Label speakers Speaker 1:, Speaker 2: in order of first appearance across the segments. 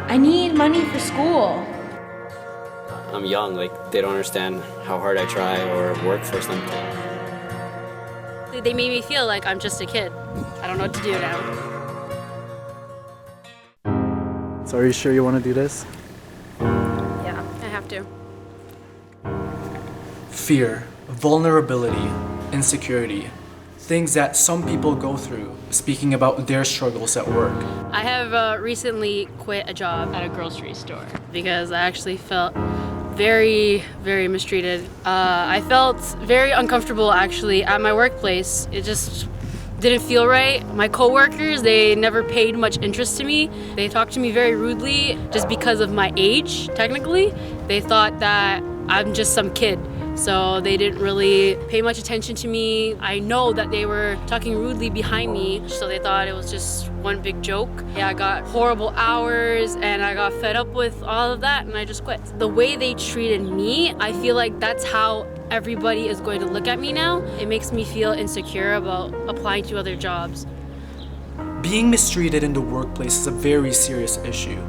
Speaker 1: I need money for school.
Speaker 2: I'm young, they don't understand how hard I try or work for something.
Speaker 3: They made me feel like I'm just a kid. I don't know what to do now.
Speaker 4: So are you sure you want to do this?
Speaker 3: Yeah, I have to.
Speaker 4: Fear, vulnerability, insecurity. Things that some people go through, speaking about their struggles at work.
Speaker 3: I have recently quit a job at a grocery store because I actually felt very, very mistreated. I felt very uncomfortable actually at my workplace. It just didn't feel right. My coworkers, they never paid much interest to me. They talked to me very rudely just because of my age, technically. They thought that I'm just some kid. So they didn't really pay much attention to me. I know that they were talking rudely behind me, so they thought it was just one big joke. Yeah, I got horrible hours and I got fed up with all of that and I just quit. The way they treated me, I feel like that's how everybody is going to look at me now. It makes me feel insecure about applying to other jobs.
Speaker 4: Being mistreated in the workplace is a very serious issue.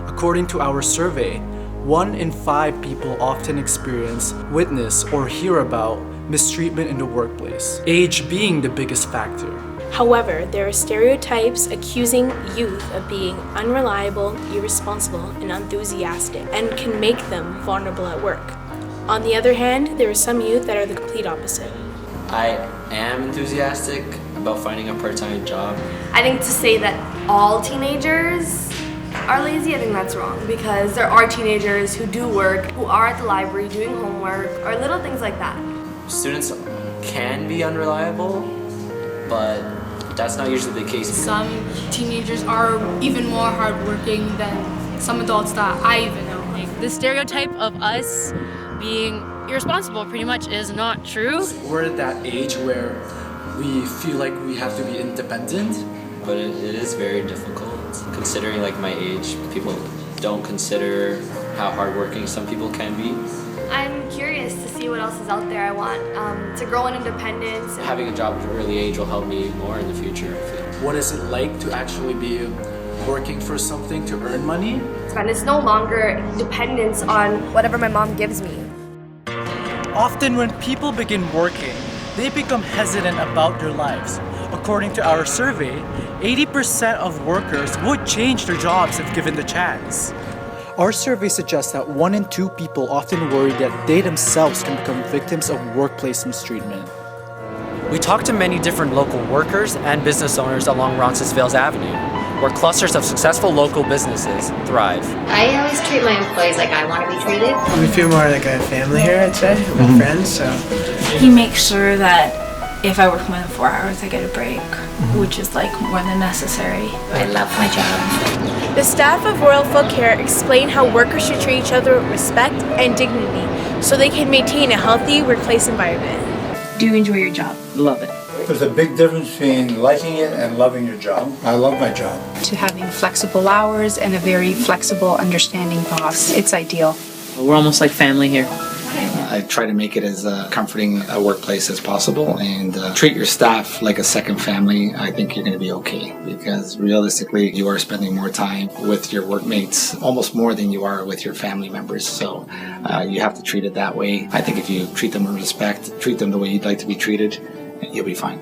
Speaker 4: According to our survey, 1 in 5 people often experience, witness, or hear about mistreatment in the workplace, age being the biggest factor.
Speaker 5: However, there are stereotypes accusing youth of being unreliable, irresponsible, and unenthusiastic, and can make them vulnerable at work. On the other hand, there are some youth that are the complete opposite.
Speaker 2: I am enthusiastic about finding a part-time job.
Speaker 6: I think to say that all teenagers are lazy, I think that's wrong, because there are teenagers who do work, who are at the library doing homework, or little things like that.
Speaker 2: Students can be unreliable, but that's not usually the case.
Speaker 7: Some teenagers are even more hardworking than some adults that I even know.
Speaker 3: The stereotype of us being irresponsible pretty much is not true.
Speaker 4: We're at that age where we feel like we have to be independent.
Speaker 2: But it is very difficult. Considering my age, people don't consider how hardworking some people can be.
Speaker 6: I'm curious to see what else is out there. I want to grow in independence.
Speaker 2: Having a job at an early age will help me more in the future, I feel.
Speaker 4: What is it like to actually be working for something to earn money?
Speaker 6: And it's no longer dependence on whatever my mom gives me.
Speaker 4: Often when people begin working, they become hesitant about their lives. According to our survey, 80% of workers would change their jobs if given the chance. Our survey suggests that 1 in 2 people often worry that they themselves can become victims of workplace mistreatment.
Speaker 8: We talked to many different local workers and business owners along Roncesvalles Avenue, where clusters of successful local businesses thrive.
Speaker 9: I always treat my employees like I want to be treated.
Speaker 10: We feel more like a family here, I'd say, with friends, so.
Speaker 11: He makes sure that if I work more than 4 hours, I get a break, which is more than necessary.
Speaker 9: I love my job.
Speaker 5: The staff of Royal Folk Care explain how workers should treat each other with respect and dignity so they can maintain a healthy workplace environment.
Speaker 11: Do you enjoy your job?
Speaker 12: Love it. There's a big difference between liking it and loving your job. I love my job.
Speaker 13: To having flexible hours and a very flexible, understanding boss, it's ideal.
Speaker 14: We're almost like family here.
Speaker 15: I try to make it as comforting a workplace as possible and treat your staff like a second family. I think you're going to be okay because realistically you are spending more time with your workmates, almost more than you are with your family members. So you have to treat it that way. I think if you treat them with respect, treat them the way you'd like to be treated, you'll be fine.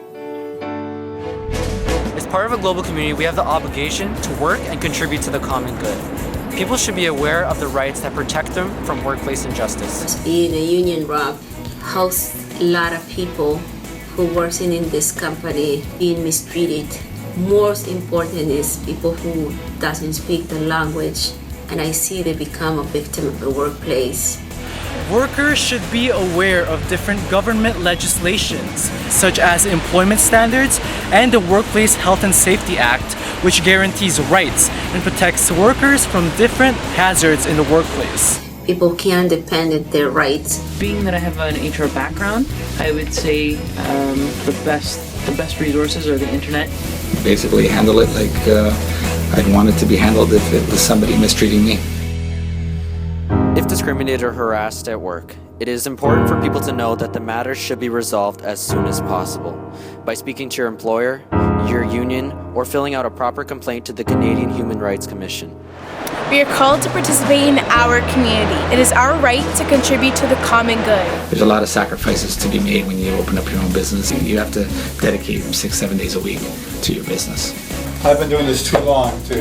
Speaker 8: As part of a global community, we have the obligation to work and contribute to the common good. People should be aware of the rights that protect them from workplace injustice.
Speaker 9: Being a union rep helps a lot of people who work in this company being mistreated. Most important is people who doesn't speak the language, and I see they become a victim of the workplace.
Speaker 4: Workers should be aware of different government legislations, such as employment standards and the Workplace Health and Safety Act, which guarantees rights and protects workers from different hazards in the workplace.
Speaker 9: People can't depend on their rights.
Speaker 14: Being that I have an HR background, I would say the best resources are the internet.
Speaker 15: Basically handle it like I'd want it to be handled if it was somebody mistreating me.
Speaker 8: If discriminated or harassed at work, it is important for people to know that the matter should be resolved as soon as possible. by speaking to your employer, your union, or filling out a proper complaint to the Canadian Human Rights Commission.
Speaker 5: We are called to participate in our community. It is our right to contribute to the common good.
Speaker 15: There's a lot of sacrifices to be made when you open up your own business. You have to dedicate 6-7 days a week to your business.
Speaker 12: I've been doing this too long to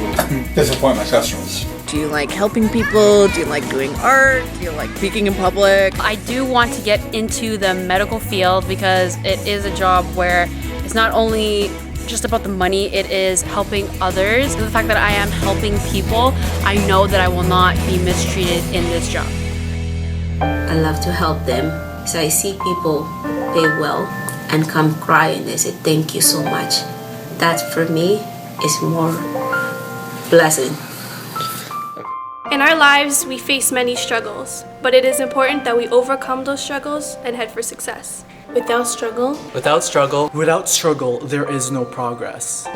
Speaker 12: disappoint my customers.
Speaker 16: Do you like helping people? Do you like doing art? Do you like speaking in public?
Speaker 3: I do want to get into the medical field because it is a job where it's not only just about the money, it is helping others. The fact that I am helping people, I know that I will not be mistreated in this job.
Speaker 9: I love to help them. So I see people pay well and come cry and they say, thank you so much. That for me is more blessing.
Speaker 5: In our lives, we face many struggles, but it is important that we overcome those struggles and head for success. Without struggle,
Speaker 4: Without struggle, there is no progress.